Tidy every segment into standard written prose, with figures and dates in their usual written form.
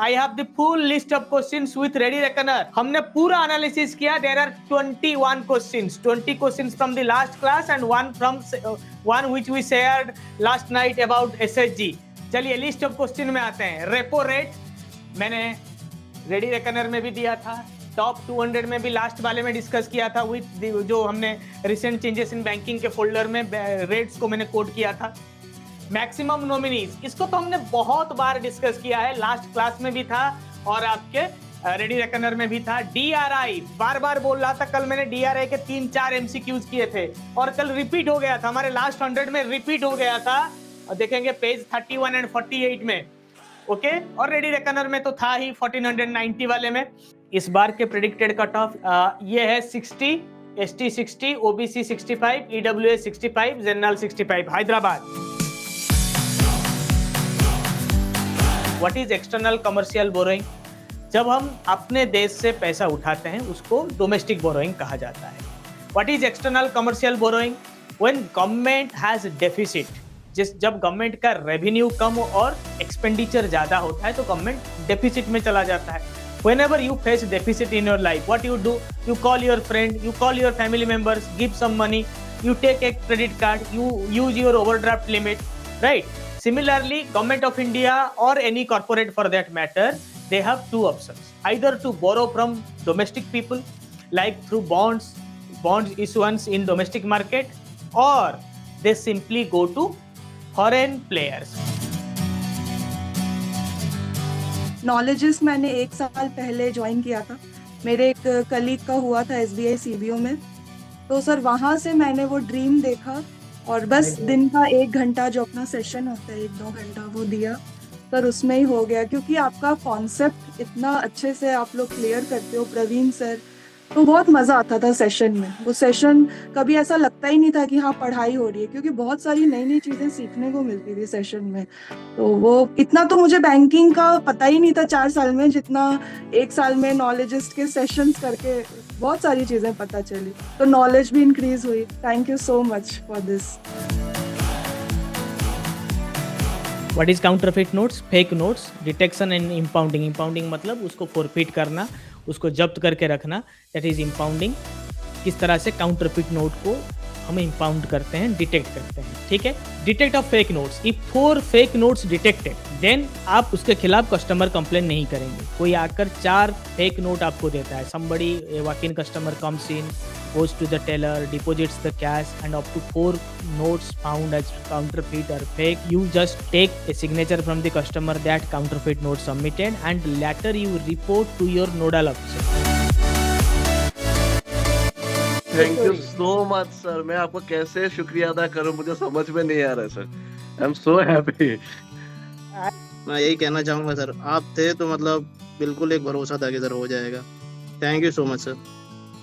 I have the full list of questions with ready reckoner. हमने पूरा analysis किया. There are 21 questions, 20 questions from the last class and one which we shared last night about SHG. चलिए list of question में आते हैं. Repo rate मैंने ready reckoner में भी दिया था, टॉप 200 में भी लास्ट वाले में डिस्कस किया था विद जो हमने रिसेंट चेंजेस इन बैंकिंग के फोल्डर में रेट्स को मैंने कोड किया था. मैक्सिमम नॉमिनीज, इसको तो हमने बहुत बार डिस्कस किया है, लास्ट क्लास में भी था और आपके रेडी रेकनर में भी था. डीआरआई बार बार बोल रहा था, कल मैंने डीआरआई के 3-4 एमसीक्यूज किए थे और कल रिपीट हो गया था, हमारे लास्ट 100 में रिपीट हो गया था. और देखेंगे पेज 31 एंड 48 में. ओके और रेडी रेकनर में तो था ही 1490 वाले में. इस बार के प्रेडिक्टेड कट ऑफ ये है 60, ST 60, OBC 65, EWS 65, general 65. Hyderabad. What is external commercial borrowing? जब हम अपने देश से पैसा उठाते हैं उसको डोमेस्टिक बोरोइंग कहा जाता है. What is external commercial borrowing? When government has deficit, जब गवर्नमेंट का रेवेन्यू कम और एक्सपेंडिचर ज्यादा होता है तो गवर्नमेंट डेफिसिट में चला जाता है. Whenever you face deficit in your life, what you do? You call your friend, you call your family members, give some money, you take a credit card, you use your overdraft limit, right? Similarly, Government of India or any corporate for that matter, they have two options. Either to borrow from domestic people, like through bonds issuance in domestic market, or they simply go to foreign players. Knowledges मैंने 1 साल पहले join किया था. मेरे एक colleague का हुआ था SBI CBO में, तो सर वहाँ से मैंने वो ड्रीम देखा और बस दिन का 1 घंटा जो अपना सेशन होता है 1-2 घंटा वो दिया सर, उसमें ही हो गया. क्योंकि आपका कॉन्सेप्ट इतना अच्छे से आप लोग क्लियर करते हो प्रवीण सर, तो बहुत मज़ा आता था सेशन में. वो सेशन कभी ऐसा लगता ही नहीं था कि हाँ पढ़ाई हो रही है, क्योंकि बहुत सारी नई नई चीज़ें सीखने को मिलती थी सेशन में. तो वो इतना तो मुझे बैंकिंग का पता ही नहीं था 4 साल में, जितना 1 साल में नॉलेजिस्ट के सेशंस करके बहुत सारी चीज़ें पता चली. तो नॉलेज भी इंक्रीज हुई. Thank you so much for this. What is counterfeit notes? Fake notes, detection and impounding. Impounding मतलब उसको फॉरफिट करना, उसको जब्त करके रखना, दैट इज इम्पाउंडिंग. किस तरह से काउंटरफिट नोट को हम इम्पाउंड करते हैं, डिटेक्ट करते हैं. ठीक है. Detect of fake notes. If 4 fake notes detected, then आप उसके खिलाफ कस्टमर कंप्लेन नहीं करेंगे. कोई आकर 4 फेक नोट आपको देता है, somebody a walk-in customer comes in, goes to the teller, deposits the cash, and up to 4 notes found as counterfeit or fake, you just take a signature from the customer that counterfeit note submitted, and later you report to your nodal officer. Thank you so much sir. मैं आपको कैसे शुक्रिया अदा करूं, मुझे समझ में नहीं आ रहा है sir. I am so happy. मैं यही कहना चाहूंगा सर, आप थे तो मतलब बिल्कुल एक भरोसा था कि सर हो जाएगा. Thank you so much sir.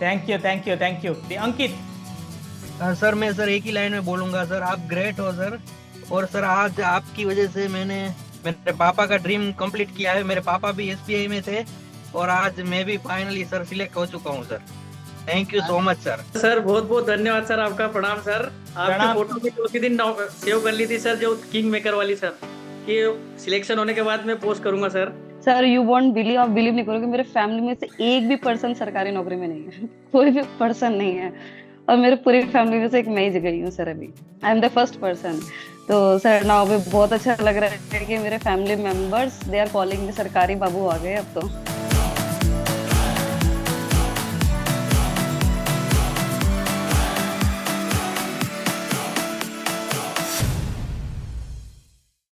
Thank you, thank you, thank you. Ankit. Sir मैं सर एक ही लाइन में बोलूंगा सर, आप ग्रेट हो सर. और सर आज आपकी वजह से मैंने मेरे पापा का ड्रीम कंप्लीट किया है. मेरे पापा भी SBI में थे और आज मैं भी फाइनली सर सिलेक्ट हो चुका हूँ sir. Thank you so much sir. Sir बहुत बहुत धन्यवाद सर आपका. प्रणाम सर. आपकी फोटो भी उसी दिन सेव कर ली थी सर, जो किंग मेकर वाली सर, कि सिलेक्शन होने के बाद मैं पोस्ट करूंगा sir. Sir you won't believe, आप बिलीव नहीं करोगे, मेरे फैमिली में से एक भी पर्सन सरकारी नौकरी में नहीं है. कोई भी पर्सन नहीं है और मेरे पूरी फैमिली में से एक मैं ही गई हूँ सर. अभी I am the first person. तो सर नाउ भी बहुत अच्छा लग रहा है कि मेरे family members they are calling me सरकारी बाबू आ गए अब तो.